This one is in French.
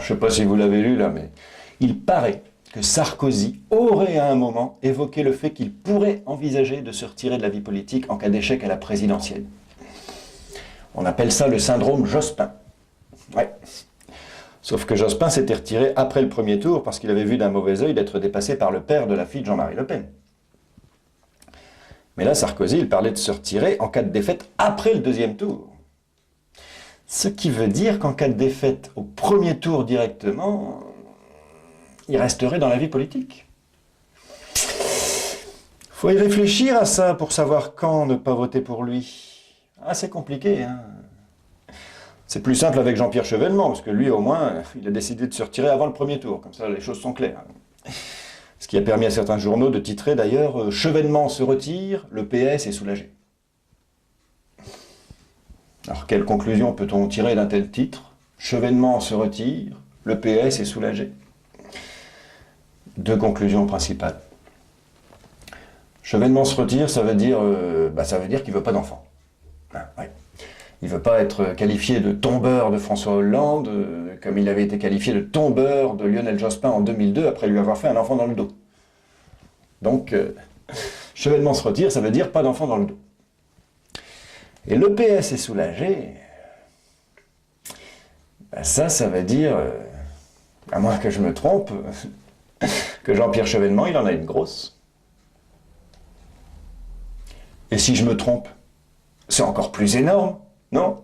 Alors, je ne sais pas si vous l'avez lu là, mais il paraît que Sarkozy aurait à un moment évoqué le fait qu'il pourrait envisager de se retirer de la vie politique en cas d'échec à la présidentielle. On appelle ça le syndrome Jospin. Ouais. Sauf que Jospin s'était retiré après le premier tour parce qu'il avait vu d'un mauvais œil d'être dépassé par le père de la fille de Jean-Marie Le Pen. Mais là, Sarkozy, il parlait de se retirer en cas de défaite après le deuxième tour. Ce qui veut dire qu'en cas de défaite au premier tour directement, il resterait dans la vie politique. Faut y réfléchir à ça pour savoir quand ne pas voter pour lui. Ah, c'est compliqué, hein. C'est plus simple avec Jean-Pierre Chevènement, parce que lui, au moins, il a décidé de se retirer avant le premier tour. Comme ça, les choses sont claires. Ce qui a permis à certains journaux de titrer d'ailleurs « Chevènement se retire, le PS est soulagé ». Alors, quelle conclusion peut-on tirer d'un tel titre? Chevènement se retire, le PS est soulagé. Deux conclusions principales. Chevènement se retire, ça veut dire qu'il ne veut pas d'enfant. Ouais. Il ne veut pas être qualifié de tombeur de François Hollande, comme il avait été qualifié de tombeur de Lionel Jospin en 2002, après lui avoir fait un enfant dans le dos. Donc, Chevènement se retire, ça veut dire pas d'enfant dans le dos. Et le PS est soulagé, ça veut dire, à moins que je me trompe, que Jean-Pierre Chevènement, il en a une grosse. Et si je me trompe, c'est encore plus énorme, non?